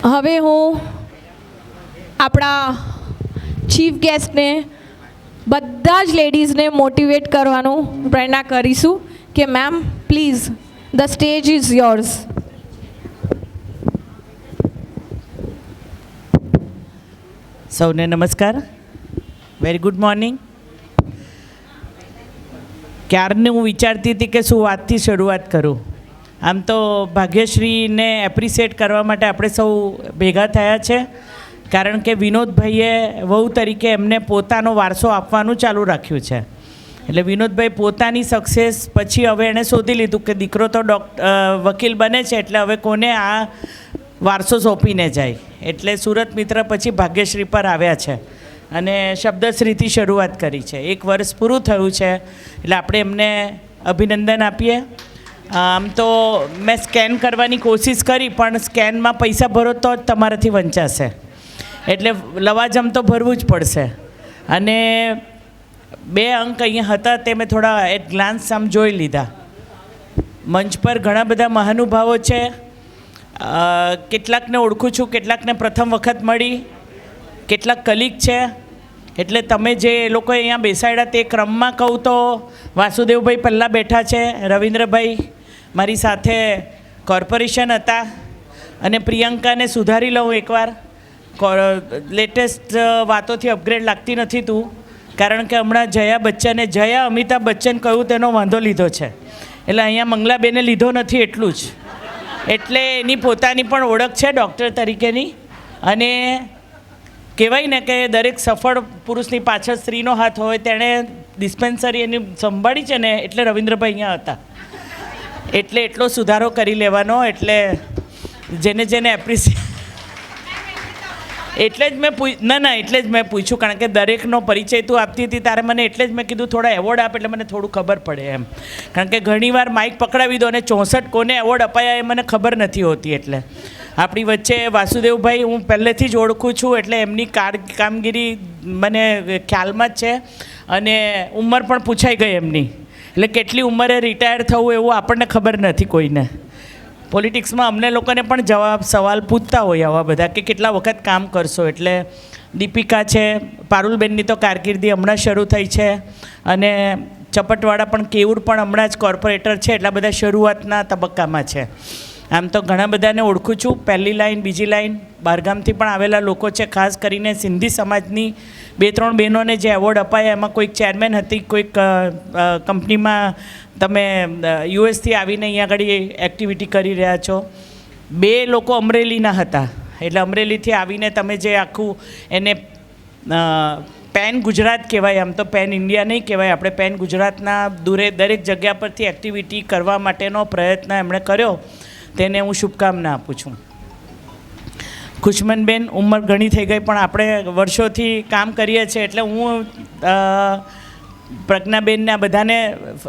હવે હું આપણા ચીફ ગેસ્ટને બધા જ લેડીઝને મોટિવેટ કરવાનું પ્રેરણા કરીશું કે ma'am please the stage is yours. સૌને નમસ્કાર, વેરી ગુડ મોર્નિંગ. ક્યારની હું વિચારતી હતી કે શું વાતથી શરૂઆત કરું. આમ તો ભાગ્યશ્રીને એપ્રિશિએટ કરવા માટે આપણે સૌ ભેગા થયા છે, કારણ કે વિનોદભાઈએ વહુ તરીકે એમને પોતાનો વારસો આપવાનું ચાલુ રાખ્યું છે. એટલે વિનોદભાઈ પોતાની સક્સેસ પછી હવે એણે શોધી લીધું કે દીકરો તો વકીલ બને છે, એટલે હવે કોને આ વારસો સોંપીને જાય. એટલે સુરત મિત્ર પછી ભાગ્યશ્રી પર આવ્યા છે અને શબ્દશ્રીથી શરૂઆત કરી છે. 1 વર્ષ પૂરું થયું છે, એટલે આપણે એમને અભિનંદન આપીએ. આમ તો મેં સ્કેન કરવાની કોશિશ કરી, પણ સ્કેનમાં પૈસા ભરો તો જ તમારાથી વંચાશે, એટલે લવાજમ તો ભરવું જ પડશે. અને 2 અંક અહીંયા હતા તે મેં થોડા એટ ગ્લાન્સ આમ જોઈ લીધા. મંચ પર ઘણા બધા મહાનુભાવો છે, કેટલાકને ઓળખું છું, કેટલાકને પ્રથમ વખત મળી, કેટલાક કલીગ છે. એટલે તમે જે એ લોકો અહીંયા બેસાડ્યા તે ક્રમમાં કહું તો વાસુદેવભાઈ પહેલાં બેઠા છે, રવિન્દ્રભાઈ મારી સાથે કોર્પોરેશન હતા, અને પ્રિયંકાને સુધારી લઉં એકવાર. લેટેસ્ટ વાતોથી અપગ્રેડ લાગતી નથી તું, કારણ કે હમણાં જયા અમિતાભ બચ્ચન કહ્યું તેનો વાંધો લીધો છે, એટલે અહીંયા મંગલાબેને લીધો નથી એટલું જ. એટલે એની પોતાની પણ ઓળખ છે ડૉક્ટર તરીકેની. અને કહેવાય ને કે દરેક સફળ પુરુષની પાછળ સ્ત્રીનો હાથ હોય, તેણે ડિસ્પેન્સરી એની સંભાળી છે ને, એટલે રવિન્દ્રભાઈ અહીંયા હતા. એટલે એટલો સુધારો કરી લેવાનો. એટલે જેને એપ્રિશિએટ એટલે જ મેં પૂછ્યું, કારણ કે દરેકનો પરિચય તું આપતી હતી તારે મને, એટલે જ મેં કીધું થોડા એવોર્ડ આપ, એટલે મને થોડું ખબર પડે એમ. કારણ કે ઘણીવાર માઇક પકડાવી દો અને 64 કોને એવોર્ડ અપાયા એ મને ખબર નથી હોતી. એટલે આપણી વચ્ચે વાસુદેવભાઈ હું પહેલેથી જ ઓળખું છું, એટલે એમની કામગીરી મને ખ્યાલમાં જ છે, અને ઉંમર પણ પૂછાઈ ગઈ એમની. એટલે કેટલી ઉંમરે રિટાયર થવું એવું આપણને ખબર નથી કોઈને. પોલિટિક્સમાં અમને લોકોને પણ સવાલ પૂછતા હોય આવા બધા કે કેટલા વખત કામ કરશો. એટલે દીપિકા છે, પારુલબેનની તો કારકિર્દી હમણાં શરૂ થઈ છે, અને ચપટવાળા પણ કેવુર પણ હમણાં જ કોર્પોરેટર છે, એટલા બધા શરૂઆતના તબક્કામાં છે. આમ તો ઘણા બધાને ઓળખું છું, પહેલી લાઈન બીજી લાઈન, બહારગામથી પણ આવેલા લોકો છે. ખાસ કરીને સિંધી સમાજની 2-3 બહેનોને જે એવોર્ડ અપાયા, એમાં કોઈક ચેરમેન હતી, કોઈક કંપનીમાં તમે યુએસથી આવીને અહીંયા આગળ એક્ટિવિટી કરી રહ્યા છો. 2 લોકો અમરેલીના હતા, એટલે અમરેલીથી આવીને તમે જે આખું એને પેન ગુજરાત કહેવાય, આમ તો પેન ઇન્ડિયા નહીં કહેવાય, આપણે પેન ગુજરાતના દરેક જગ્યા પરથી એક્ટિવિટી કરવા માટેનો પ્રયત્ન એમણે કર્યો, તેને હું શુભકામના આપું છું. ખુશમનબેન, ઉંમર ઘણી થઈ ગઈ, પણ આપણે વર્ષોથી કામ કરીએ છીએ, એટલે હું પ્રજ્ઞાબેનને આ બધાને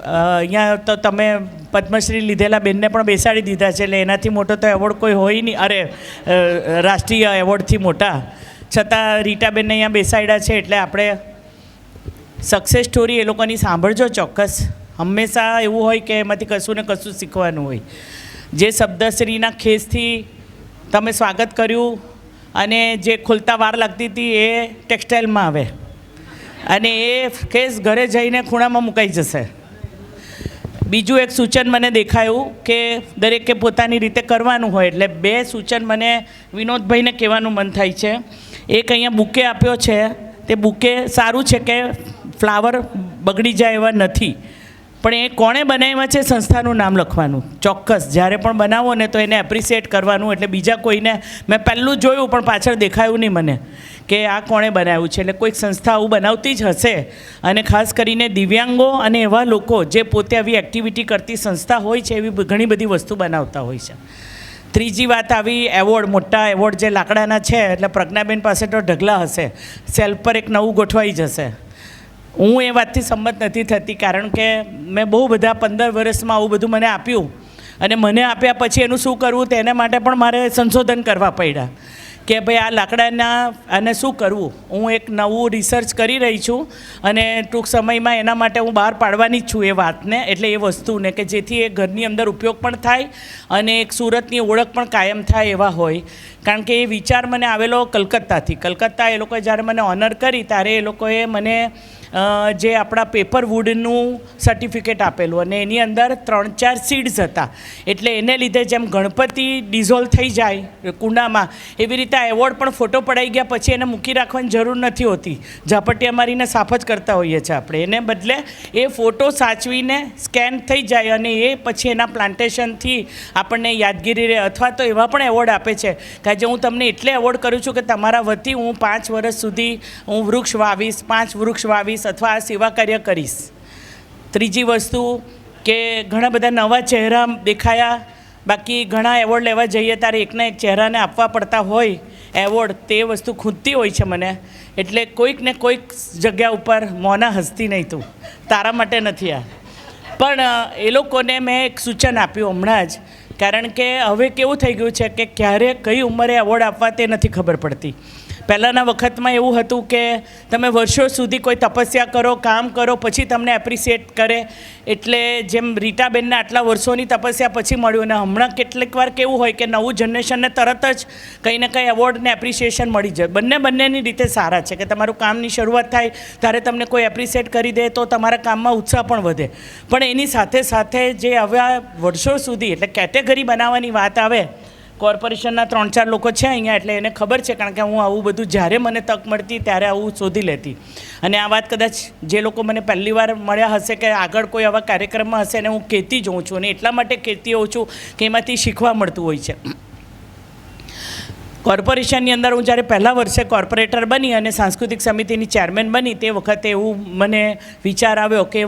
અહીંયા તો તમે પદ્મશ્રી લીધેલા બેનને પણ બેસાડી દીધા છે, એટલે એનાથી મોટો તો એવોર્ડ કોઈ હોય નહીં. અરે રાષ્ટ્રીય એવોર્ડથી મોટા, છતાં રીટાબેનને અહીંયા બેસાડ્યા છે. એટલે આપણે સક્સેસ સ્ટોરી એ લોકોની સાંભળજો ચોક્કસ. હંમેશા એવું હોય કે એમાંથી કશું ને કશું શીખવાનું હોય. જે શબ્દશ્રીના ખેસથી તમે સ્વાગત કર્યું, અને જે ખોલતા વાર લાગતી હતી એ ટેક્સટાઇલમાં આવે, અને એ કેસ ઘરે જઈને ખૂણામાં મુકાઈ જશે. બીજું એક સૂચન મને દેખાયું કે દરેકે પોતાની રીતે કરવાનું હોય, એટલે 2 સૂચન મને વિનોદભાઈને કહેવાનું મન થાય છે. એક અહીંયા બુકે આપ્યો છે, તે બુકે સારું છે કે ફ્લાવર બગડી જાય એવા નથી, પણ એ કોણે બનાવ્યા છે સંસ્થાનું નામ લખવાનું ચોક્કસ. જ્યારે પણ બનાવો ને તો એને એપ્રિશિએટ કરવાનું. એટલે બીજા કોઈને મેં પહેલું જોયું પણ પાછળ દેખાયું નહીં મને કે આ કોણે બનાવ્યું છે. એટલે કોઈક સંસ્થા આવું બનાવતી જ હશે, અને ખાસ કરીને દિવ્યાંગો અને એવા લોકો જે પોતે આવી એક્ટિવિટી કરતી સંસ્થા હોય છે, એવી ઘણી બધી વસ્તુ બનાવતા હોય છે. ત્રીજી વાત આવી એવોર્ડ, મોટા એવોર્ડ જે લાકડાના છે, એટલે પ્રજ્ઞાબેન પાસે તો ઢગલા હશે, સેલ્ફ પર એક નવું ગોઠવાઈ જશે. હું એ વાતથી સંમત નથી થતી, કારણ કે મેં બહુ બધા 15 વર્ષમાં આવું બધું મને આપ્યું, અને મને આપ્યા પછી એનું શું કરવું તેના માટે પણ મારે સંશોધન કરવા પડ્યા કે ભાઈ આ લાકડાના આને શું કરવું. હું એક નવું રિસર્ચ કરી રહી છું અને ટૂંક સમયમાં એના માટે હું બહાર પાડવાની જ છું એ વાતને, એટલે એ વસ્તુને, કે જેથી એ ઘરની અંદર ઉપયોગ પણ થાય અને એક સુરતની ઓળખ પણ કાયમ થાય એવા હોય. કારણ કે એ વિચાર મને આવેલો કલકત્તાથી. કલકત્તા એ લોકોએ જ્યારે મને ઓનર કરી ત્યારે એ લોકોએ મને જે આપણા પેપર વુડનું સર્ટિફિકેટ આપેલું અને એની અંદર 3-4 સીડ્સ હતા. એટલે એને લીધે જેમ ગણપતિ ડિઝોલ્વ થઈ જાય કુંડામાં, એવી રીતે આ એવોર્ડ પણ ફોટો પડાઈ ગયા પછી એને મૂકી રાખવાની જરૂર નથી હોતી. ઝાપટિયા મારીને સાફ જ કરતા હોઈએ છીએ આપણે. એને બદલે એ ફોટો સાચવીને સ્કેન થઈ જાય અને એ પછી એના પ્લાન્ટેશનથી આપણને યાદગીરી રહે. અથવા તો એવા પણ એવોર્ડ આપે છે કે આજે હું તમને એટલે એવોર્ડ કરું છું કે તમારા વતી હું 5 વર્ષ સુધી હું વૃક્ષ વાવીશ, 5 વૃક્ષ વાવીશ અથવા આ સેવા કાર્ય કરીશ. ત્રીજી વસ્તુ કે ઘણા બધા નવા ચહેરા દેખાયા. બાકી ઘણા એવોર્ડ લેવા જઈએ ત્યારે એકના એક ચહેરાને આપવા પડતા હોય એવોર્ડ, તે વસ્તુ ખૂંદતી હોય છે મને. એટલે કોઈક ને કોઈક જગ્યા ઉપર મોના હસતી નહીં તું, તારા માટે નથી આ. પણ એ લોકોને મેં એક સૂચન આપ્યું હમણાં જ, કારણ કે હવે કેવું થઈ ગયું છે કે ક્યારે કઈ ઉંમરે એવોર્ડ આપવા તે નથી ખબર પડતી. પહેલાંના વખતમાં એવું હતું કે તમે વર્ષો સુધી કોઈ તપસ્યા કરો, કામ કરો, પછી તમને એપ્રિસિએટ કરે. એટલે જેમ રીટાબેનને આટલા વર્ષોની તપસ્યા પછી મળ્યું, અને હમણાં કેટલીક વાર કેવું હોય કે નવું જનરેશનને તરત જ કંઈ ને કંઈ એવોર્ડને એપ્રિસિએશન મળી જાય. બંનેની રીતે સારા છે કે તમારું કામની શરૂઆત થાય ત્યારે તમને કોઈ એપ્રિસિએટ કરી દે તો તમારા કામમાં ઉત્સાહ પણ વધે. પણ એની સાથે સાથે જે હવે આ વર્ષો સુધી એટલે કેટેગરી બનાવવાની વાત આવે, કોર્પોરેશનના 3-4 લોકો છે અહીંયા એટલે એને ખબર છે, કારણ કે હું આવું બધું જ્યારે મને તક મળતી ત્યારે આવું શોધી લેતી. અને આ વાત કદાચ જે લોકો મને પહેલી વાર મળ્યા હશે કે આગળ કોઈ આવા કાર્યક્રમમાં હશે, અને હું કહેતી જ હોઉં છું, અને એટલા માટે કહેતી હોઉં છું કે એમાંથી શીખવા મળતું હોય છે. કોર્પોરેશનની અંદર હું જ્યારે પહેલા વર્ષે કોર્પોરેટર બની અને સાંસ્કૃતિક સમિતિની ચેરમેન બની તે વખતે એવું મને વિચાર આવ્યો કે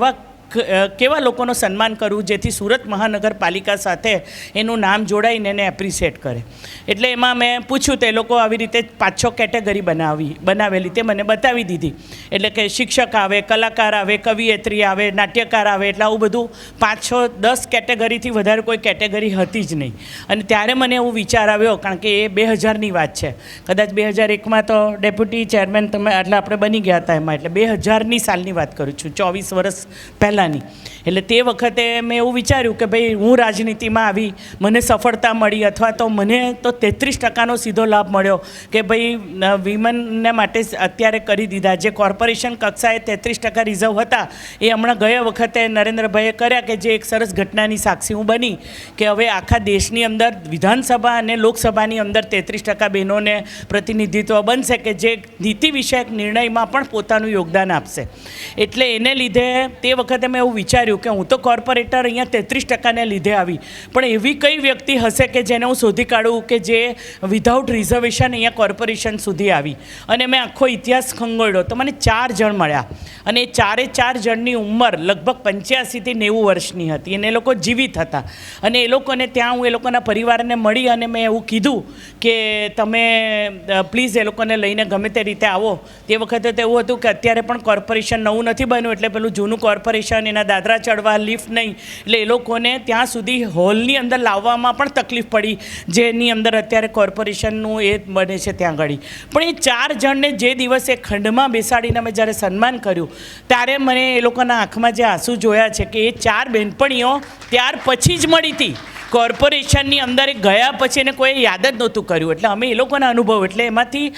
કેવા લોકોનું સન્માન કરવું જેથી સુરત મહાનગરપાલિકા સાથે એનું નામ જોડાઈને એને એપ્રિસિએટ કરે. એટલે એમાં મેં પૂછ્યું તો એ લોકો આવી રીતે 5-6 કેટેગરી બનાવેલી તે મને બતાવી દીધી. એટલે કે શિક્ષક આવે, કલાકાર આવે, કવિયત્રી આવે, નાટ્યકાર આવે, એટલે આવું બધું 5-6-10 કેટેગરીથી વધારે કોઈ કેટેગરી હતી જ નહીં. અને ત્યારે મને એવું વિચાર આવ્યો, કારણ કે એ 2000ની વાત છે, કદાચ 2001માં તો ડેપ્યુટી ચેરમેન તમે એટલે આપણે બની ગયા હતા એમાં, એટલે 2000ની સાલની વાત કરું છું, 24 વર્ષ પહેલાં. એટલે તે વખતે મેં એવું વિચાર્યું કે ભાઈ હું રાજનીતિમાં આવી, મને સફળતા મળી, અથવા તો મને તો 33% સીધો લાભ મળ્યો કે ભાઈ વિમેનને માટે અત્યારે કરી દીધા. જે કોર્પોરેશન કક્ષાએ 33% રિઝર્વ હતા એ હમણાં ગયા વખતે નરેન્દ્રભાઈએ કર્યા, કે જે એક સરસ ઘટનાની સાક્ષી હું બની કે હવે આખા દેશની અંદર વિધાનસભા અને લોકસભાની અંદર 33% બહેનોને પ્રતિનિધિત્વ બનશે, કે જે નીતિ વિષયક નિર્ણયમાં પણ પોતાનું યોગદાન આપશે. એટલે એને લીધે તે વખતે મેં એવું વિચાર્યું કે હું તો કોર્પોરેટર અહીંયા 33%ને લીધે આવી, પણ એવી કઈ વ્યક્તિ હશે કે જેને હું શોધી કાઢું કે જે વિધાઉટ રિઝર્વેશન અહીંયા કોર્પોરેશન સુધી આવી. અને મેં આખો ઇતિહાસ ખંગોળ્યો તો મને 4 જણ મળ્યા, અને એ 4 જણની ઉંમર લગભગ 85 થી 90 વર્ષની હતી, અને એ લોકો જીવિત હતા. અને એ લોકોને ત્યાં હું એ લોકોના પરિવારને મળી અને મેં એવું કીધું કે તમે પ્લીઝ એ લોકોને લઈને ગમે તે રીતે આવો. તે વખતે તો એવું હતું કે અત્યારે પણ કોર્પોરેશન નવું નથી બન્યું, એટલે પેલું જૂનું કોર્પોરેશન એના દાદરા ચડવા, લિફ્ટ નહીં, એટલે એ લોકોને ત્યાં સુધી હોલની અંદર લાવવામાં પણ તકલીફ પડી, જેની અંદર અત્યારે કોર્પોરેશનનું એ બને છે ત્યાં આગળ. પણ એ 4 જણને જે દિવસે ખંડમાં બેસાડીને મેં જ્યારે સન્માન કર્યું ત્યારે મને એ લોકોના આંખમાં જે આંસુ જોયા છે કે એ 4 બહેનપણીઓ ત્યાર પછી જ મળી હતી. કોર્પોરેશનની અંદર ગયા પછી એને કોઈ યાદ જ નહોતું કર્યું. એટલે અમે એ લોકોના અનુભવ, એટલે એમાંથી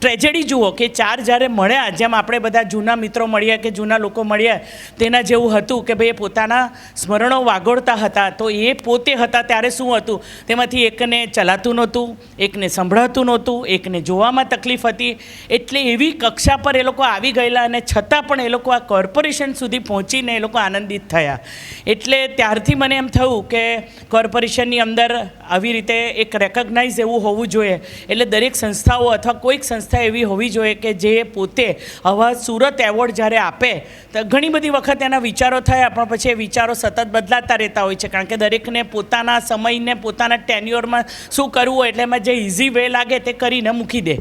ટ્રેજેડી જુઓ કે 4 જ્યારે મળ્યા, જેમ આપણે બધા જૂના મિત્રો મળ્યા કે જૂના લોકો મળ્યા તેના જેવું હતું કે ભાઈ એ પોતાના સ્મરણો વાગોળતા હતા. તો એ પોતે હતા ત્યારે શું હતું, તેમાંથી એકને ચલાતું નહોતું, એકને સંભળાતું નહોતું, એકને જોવામાં તકલીફ હતી. એટલે એવી કક્ષા પર એ લોકો આવી ગયેલા, અને છતાં પણ એ લોકો આ કોર્પોરેશન સુધી પહોંચીને એ લોકો આનંદિત થયા. એટલે ત્યારથી મને એમ થયું કે કોર્પોરેશનની અંદર આવી રીતે એક રેકગ્નાઇઝ એવું હોવું જોઈએ. એટલે દરેક સંસ્થાઓ અથવા કોઈક સંસ્થા એવી હોવી જોઈએ કે જે પોતે આવા સુરત એવોર્ડ જ્યારે આપે તો ઘણી બધી વખત એના વિચારો થયા, પણ પછી એ વિચારો સતત બદલાતા રહેતા હોય છે, કારણ કે દરેકને પોતાના સમયને પોતાના ટેન્યુઅરમાં શું કરવું હોય એટલે એમાં જે ઇઝી વે લાગે તે કરીને મૂકી દે.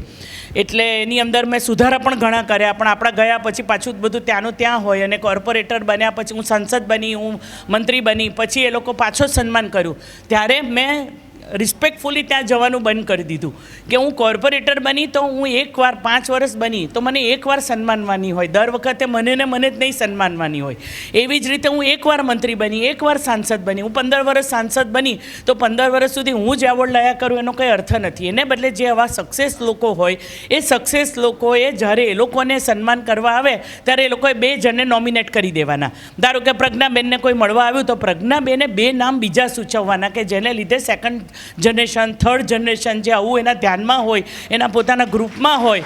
એટલે એની અંદર મેં સુધારા પણ ઘણા કર્યા, પણ આપણા ગયા પછી પાછું બધું ત્યાંનું ત્યાં હોય. અને કોર્પોરેટર બન્યા પછી હું સાંસદ બની, હું મંત્રી બની, પછી એ લોકો પાછો સન્માન કર્યું ત્યારે મેં રિસ્પેક્ટફુલી ત્યાં જવાનું બંધ કરી દીધું કે હું કોર્પોરેટર બની તો હું એકવાર 5 વર્ષ બની તો મને એકવાર સન્માનવાની હોય, દર વખતે મને જ નહીં સન્માનવાની હોય. એવી જ રીતે હું એકવાર મંત્રી બની, એકવાર સાંસદ બની, હું 15 વર્ષ સાંસદ બની તો 15 વર્ષ સુધી હું જ એવોર્ડ લાયા કરું એનો કંઈ અર્થ નથી. એને બદલે જે આવા સક્સેસ લોકો હોય એ સક્સેસ લોકોએ જ્યારે એ લોકોને સન્માન કરવા આવે ત્યારે એ લોકોએ 2 જણને નોમિનેટ કરી દેવાના. ધારો કે પ્રજ્ઞાબેનને કોઈ મળવા આવ્યું તો પ્રજ્ઞાબેને 2 નામ બીજા સૂચવવાના કે જેને લીધે સેકન્ડ જનરેશન, થર્ડ જનરેશન જે આવું એના ધ્યાનમાં હોય, એના પોતાના ગ્રુપમાં હોય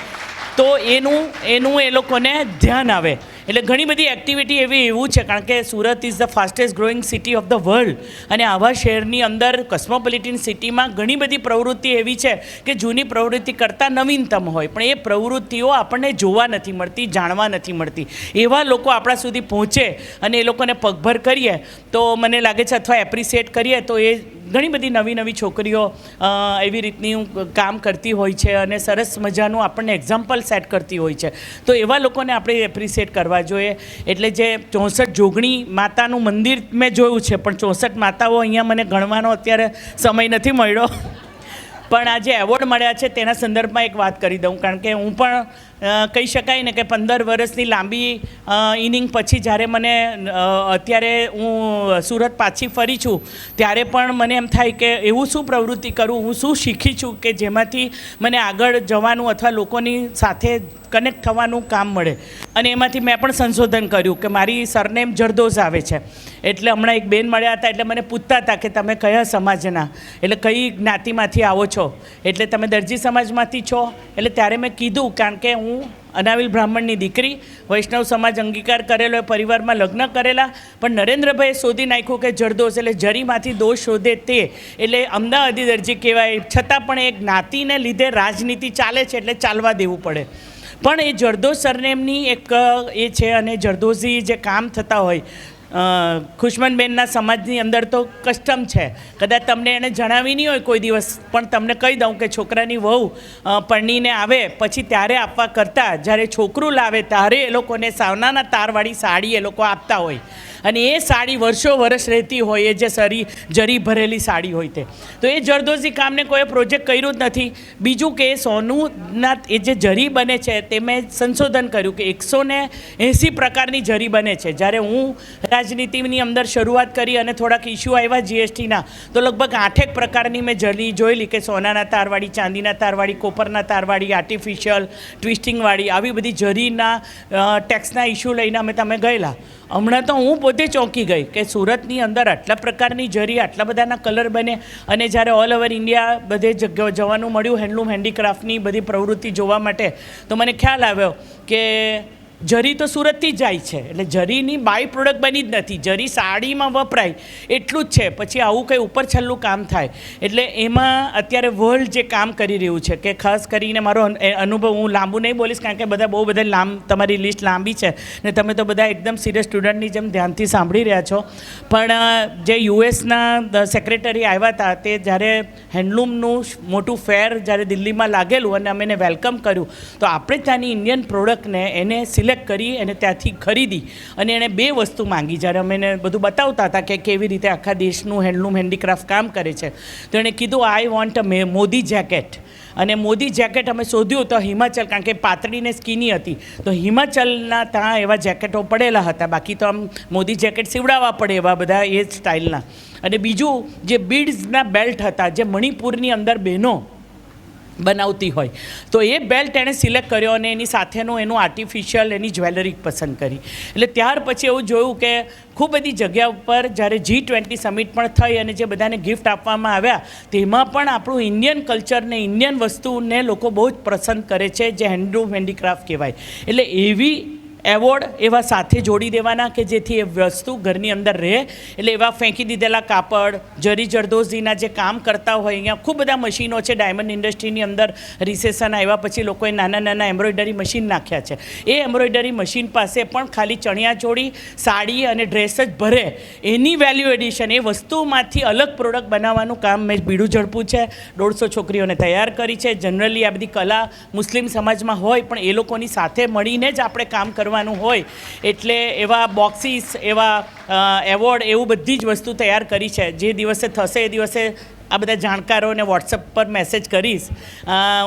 તો એનું એ લોકોને ધ્યાન આવે. એટલે ઘણી બધી એક્ટિવિટી એવું છે, કારણ કે Surat is the fastest growing city of the world અને આવા શહેરની અંદર કોસ્મોપોલિટન સિટીમાં ઘણી બધી પ્રવૃત્તિ એવી છે કે જૂની પ્રવૃત્તિ કરતાં નવીનતમ હોય, પણ એ પ્રવૃત્તિઓ આપણને જોવા નથી મળતી, જાણવા નથી મળતી. એવા લોકો આપણા સુધી પહોંચે અને એ લોકોને પગભર કરીએ તો મને લાગે છે, અથવા એપ્રિસિએટ કરીએ તો એ ઘણી બધી નવી છોકરીઓ એવી રીતની કામ કરતી હોય છે અને સરસ મજાનું આપણને એક્ઝામ્પલ સેટ કરતી હોય છે. તો એવા લોકોને આપણે એપ્રિસિએટ કરવા જોઈએ. એટલે જે 64 જોગણી માતાનું મંદિર મેં જોયું છે, પણ 64 માતાઓ અહીંયા મને ગણવાનો અત્યારે સમય નથી મળ્યો. પણ આ જે એવોર્ડ મળ્યા છે તેના સંદર્ભમાં એક વાત કરી દઉં, કારણ કે હું પણ કહી શકાય ને કે 15 વર્ષની લાંબી ઇનિંગ પછી જ્યારે મને અત્યારે હું સુરત પાછી ફરી છું ત્યારે પણ મને એમ થાય કે એવું શું પ્રવૃત્તિ કરું, હું શું શીખી છું કે જેમાંથી મને આગળ જવાનું અથવા લોકોની સાથે કનેક્ટ થવાનું કામ મળે. અને એમાંથી મેં પણ સંશોધન કર્યું કે મારી સરનેમ જરદોઝ આવે છે. એટલે હમણાં એક બેન મળ્યા હતા, એટલે મને પૂછતા હતા કે તમે કયા સમાજના, એટલે કઈ જ્ઞાતિમાંથી આવો છો, એટલે તમે દરજી સમાજમાંથી છો. એટલે ત્યારે મેં કીધું, કારણ કે હું અનાવિલ બ્રાહ્મણની દીકરી, વૈષ્ણવ સમાજ અંગીકાર કરેલો, એ પરિવારમાં લગ્ન કરેલા, પણ નરેન્દ્રભાઈએ શોધી નાખ્યું કે જરદોષ એટલે જરીમાંથી દોષ શોધે તે, એટલે અમદાવાદી દરજી કહેવાય. છતાં પણ એ જ્ઞાતિને લીધે રાજનીતિ ચાલે છે એટલે ચાલવા દેવું પડે. પણ એ જરદોષ સરનેમની એક એ છે, અને જરદોઝી જે કામ થતા હોય ખુશમનબેનના સમાજની અંદર તો કસ્ટમ છે. કદાચ તમને એણે જણાવી નહીં હોય કોઈ દિવસ, પણ તમને કહી દઉં કે છોકરાની વહુ પરણીને આવે પછી ત્યારે આપવા કરતાં જ્યારે છોકરું લાવે ત્યારે એ લોકોને સોનાના તારવાળી સાડી એ લોકો આપતા હોય, અને એ સાડી વર્ષો રહેતી હોય, એ જે જરી ભરેલી સાડી હોય તે. તો એ જરદોઝી કામને કોઈ પ્રોજેક્ટ કર્યું જ નથી. બીજું કે સોનુના એ જે જરી બને છે તે મેં સંશોધન કર્યું કે 180 પ્રકારની જરી બને છે. જ્યારે હું રાજનીતિની અંદર શરૂઆત કરી અને થોડાક ઇસ્યુ આવ્યા જીએસટીના, તો લગભગ 8 પ્રકારની મેં જરી જોયેલી કે સોનાના તારવાળી, ચાંદીના તારવાળી, કોપરના તારવાળી, આર્ટિફિશિયલ, ટ્વિસ્ટિંગવાળી, આવી બધી જરીના ટેક્સના ઇસ્યુ લઈને અમે તમે ગયેલા. હમણાં તો હું પોતે ચોંકી ગઈ કે સુરતની અંદર આટલા પ્રકારની જરી, આટલા બધાના કલર બને. અને જ્યારે ઓલ ઓવર ઇન્ડિયા બધે જવાનું મળ્યું હેન્ડલૂમ હેન્ડીક્રાફ્ટની બધી પ્રવૃત્તિ જોવા માટે, તો મને ખ્યાલ આવ્યો કે જરી તો સુરતથી જ જાય છે. એટલે જરીની બાય પ્રોડક્ટ બની જ નથી, જરી સાડીમાં વપરાય એટલું જ છે. પછી આવું કંઈ ઉપર છેલ્લું કામ થાય. એટલે એમાં અત્યારે વર્લ્ડ જે કામ કરી રહ્યું છે, કે ખાસ કરીને મારો અનુભવ, હું લાંબુ નહીં બોલીશ કારણ કે બધા બહુ બધા તમારી લિસ્ટ લાંબી છે ને તમે તો બધા એકદમ સિરિયસ સ્ટુડન્ટની જેમ ધ્યાનથી સાંભળી રહ્યા છો. પણ જે યુએસના સેક્રેટરી આવ્યા હતા, તે જ્યારે હેન્ડલૂમનું મોટું ફેર જ્યારે દિલ્હીમાં લાગેલું અને અમે એને વેલકમ કર્યું, તો આપણે ત્યાંની ઇન્ડિયન પ્રોડક્ટને એને સિલેક્ટ કરી અને ત્યાંથી ખરીદી અને એણે 2 વસ્તુ માંગી. જ્યારે અમે એને બધું બતાવતા હતા કે કેવી રીતે આખા દેશનું હેન્ડલૂમ હેન્ડીક્રાફ્ટ કામ કરે છે, તો એણે કીધું I want a Modi jacket. અને મોદી જેકેટ અમે શોધ્યું તો હિમાચલ, કારણ કે પાતળીને સ્કીની હતી, તો હિમાચલના ત્યાં એવા જેકેટો પડેલા હતા. બાકી તો આમ મોદી જેકેટ સીવડાવવા પડે એવા બધા એ સ્ટાઇલના. અને બીજું જે બીડ્સના બેલ્ટ હતા, જે મણિપુરની અંદર બહેનો બનાવતી હોય, તો એ બેલ્ટ એણે સિલેક્ટ કર્યો અને એની સાથેનું એનું આર્ટિફિશિયલ એની જ્વેલરી પસંદ કરી. એટલે ત્યાર પછી એવું જોયું કે ખૂબ બધી જગ્યા ઉપર જ્યારે G20 સમિટ પણ થઈ અને જે બધાને ગિફ્ટ આપવામાં આવ્યા, તેમાં પણ આપણું ઇન્ડિયન કલ્ચરને, ઇન્ડિયન વસ્તુને લોકો બહુ જ પસંદ કરે છે, જે હેન્ડલૂમ હેન્ડીક્રાફ્ટ કહેવાય. એટલે એવી એવોર્ડ એવા સાથે જોડી દેવાના કે જેથી એ વસ્તુ ઘરની અંદર રહે. એટલે એવા ફેંકી દીધેલા કાપડ, જરી જરદોઝીના જે કામ કરતા હોય, અહીંયા ખૂબ બધા મશીનો છે. ડાયમંડ ઇન્ડસ્ટ્રીની અંદર રિસેશન આવ્યા પછી લોકોએ નાના એમ્બ્રોઇડરી મશીન નાખ્યા છે. એ એમ્બ્રોઇડરી મશીન પાસે પણ ખાલી ચણિયાચોળી, સાડી અને ડ્રેસ જ ભરે, એની વેલ્યુ એડિશન, એ વસ્તુમાંથી અલગ પ્રોડક્ટ બનાવવાનું કામ મેં બીડું ઝડપું છે. 150 છોકરીઓને તૈયાર કરી છે. જનરલી આ બધી કલા મુસ્લિમ સમાજમાં હોય, પણ એ લોકોની સાથે મળીને જ આપણે કામ કરવાનું હોય. એટલે એવા બોક્સીસ, એવા એવોર્ડ, એવું બધી જ વસ્તુ તૈયાર કરી છે. જે દિવસે થશે એ દિવસે આ બધા જાણકારોને વોટ્સઅપ પર મેસેજ કરીશ.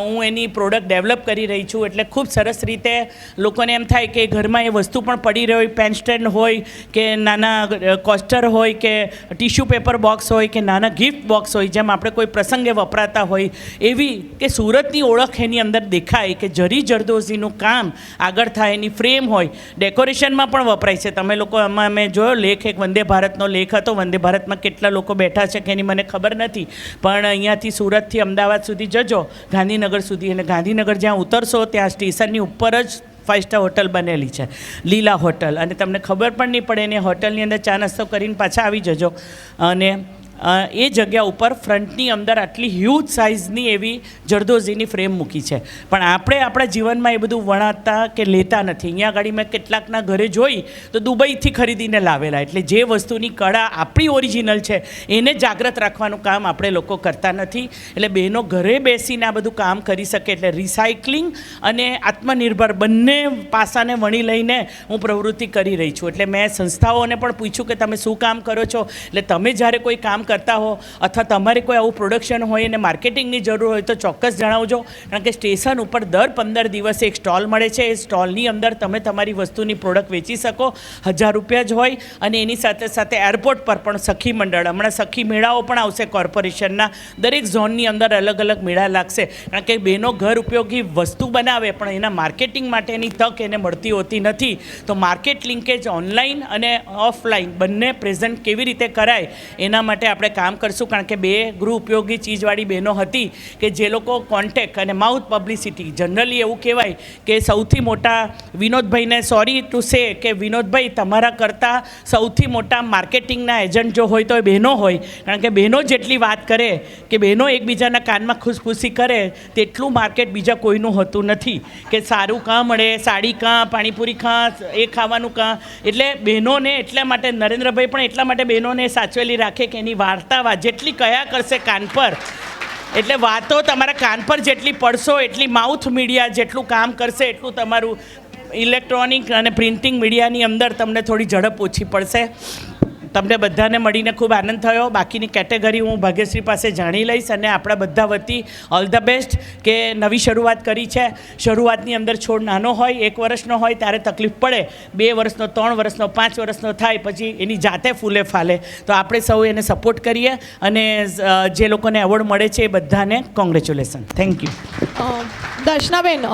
હું એની પ્રોડક્ટ ડેવલપ કરી રહી છું, એટલે ખૂબ સરસ રીતે લોકોને એમ થાય કે ઘરમાં એ વસ્તુ પણ પડી રહી હોય, પેન સ્ટેન્ડ હોય કે નાના કોસ્ટર હોય કે ટિશ્યુ પેપર બોક્સ હોય કે નાના ગિફ્ટ બોક્સ હોય, જેમ આપણે કોઈ પ્રસંગે વપરાતા હોય એવી કે સુરતની ઓળખ એની અંદર દેખાય, કે જરી જરદોઝીનું કામ આગળ થાય, એની ફ્રેમ હોય, ડેકોરેશનમાં પણ વપરાય છે. તમે લોકો આમાં મેં જોયો લેખ, એક વંદે ભારતનો લેખ હતો. વંદે ભારતમાં કેટલા લોકો બેઠા છે કે એની મને ખબર નથી, પણ અહીંયાથી સુરતથી અમદાવાદ સુધી જજો, ગાંધીનગર સુધી, અને ગાંધીનગર જ્યાં ઉતરશો ત્યાં સ્ટેશનની ઉપર જ 5 સ્ટાર હોટલ બનેલી છે, લીલા હોટલ, અને તમને ખબર પણ નહીં પડે. એને હોટલની અંદર ચા નાસ્તો કરીને પાછા આવી જજો. અને એ જગ્યા ઉપર ફ્રન્ટની અંદર આટલી હ્યુજ સાઇઝની એવી જરદોઝીની ફ્રેમ મૂકી છે. પણ આપણે આપણા જીવનમાં એ બધું વણાતા કે લેતા નથી. અહીંયા આગળ મેં કેટલાકના ઘરે જોઈ તો દુબઈથી ખરીદીને લાવેલા. એટલે જે વસ્તુની કળા આપણી ઓરિજિનલ છે એને જાગૃત રાખવાનું કામ આપણે લોકો કરતા નથી. એટલે બહેનો ઘરે બેસીને આ બધું કામ કરી શકે. એટલે રિસાયકલિંગ અને આત્મનિર્ભર બંને પાસાને વણી લઈને હું પ્રવૃત્તિ કરી રહી છું. એટલે મેં સંસ્થાઓને પણ પૂછ્યું કે તમે શું કામ કરો છો. એટલે તમે જ્યારે કોઈ કામ કરતા હો અથવા તમારે કોઈ આવું પ્રોડક્શન હોય અને માર્કેટિંગની જરૂર હોય તો ચોક્કસ જણાવજો. કારણ કે સ્ટેશન ઉપર દર 15 દિવસે એક સ્ટોલ મળે છે. એ સ્ટોલની અંદર તમે તમારી વસ્તુની પ્રોડક્ટ વેચી શકો. 1000 રૂપિયા જ હોય. અને એની સાથે સાથે એરપોર્ટ પર પણ સખી મંડળ, હમણાં સખી મેળાઓ પણ આવશે કોર્પોરેશનના. દરેક ઝોનની અંદર અલગ અલગ મેળા લાગશે. કારણ કે બહેનો ઘર ઉપયોગી વસ્તુ બનાવે પણ એના માર્કેટિંગ માટેની તક એને મળતી હોતી નથી. તો માર્કેટ લિંકેજ ઓનલાઈન અને ઓફલાઈન બંને પ્રેઝન્ટ કેવી રીતે કરાય એના માટે આપણે કામ કરશું. કારણ કે 2 ગૃહ ઉપયોગી ચીજવાળી બહેનો હતી કે જે લોકો કોન્ટેક્ટ અને માઉથ પબ્લિસિટી, જનરલી એવું કહેવાય કે સૌથી મોટા વિનોદભાઈને સોરી ટુ સે કે વિનોદભાઈ તમારા કરતાં સૌથી મોટા માર્કેટિંગના એજન્ટ જો હોય તો એ બહેનો હોય. કારણ કે બહેનો જેટલી વાત કરે, કે બહેનો એકબીજાના કાનમાં ખુશખુશી કરે, તેટલું માર્કેટ બીજા કોઈનું હોતું નથી. કે સારું કાં મળે, સાડી કાં, પાણીપુરી કાં, એ ખાવાનું કાં. એટલે બહેનોને એટલા માટે નરેન્દ્રભાઈ પણ એટલા માટે બહેનોને સાચવેલી રાખે કે એની વાર્તા જેટલી કયા કરશે કાન પર, એટલે વાતો તમારા કાન પર જેટલી પડશો એટલી માઉથ મીડિયા જેટલું કામ કરશે એટલું તમારું ઇલેક્ટ્રોનિક અને પ્રિન્ટિંગ મીડિયાની અંદર તમને થોડી ઝડપ ઓછી પડશે. તમને બધાને મળીને ખૂબ આનંદ થયો. બાકીની કેટેગરી હું ભાગ્યશ્રી પાસે જાણી લઈશ. અને આપણા બધા વતી ઓલ ધ બેસ્ટ કે નવી શરૂઆત કરી છે. શરૂઆતની અંદર છોડ નાનો હોય, 1 વર્ષનો હોય ત્યારે તકલીફ પડે, 2 વર્ષનો, 3 વર્ષનો, 5 વર્ષનો થાય પછી એની જાતે ફૂલે ફાલે. તો આપણે સૌ એને સપોર્ટ કરીએ. અને જે લોકોને એવોર્ડ મળે છે એ બધાને કોંગ્રેચ્યુલેશન. Thank you. દર્શનાબેન,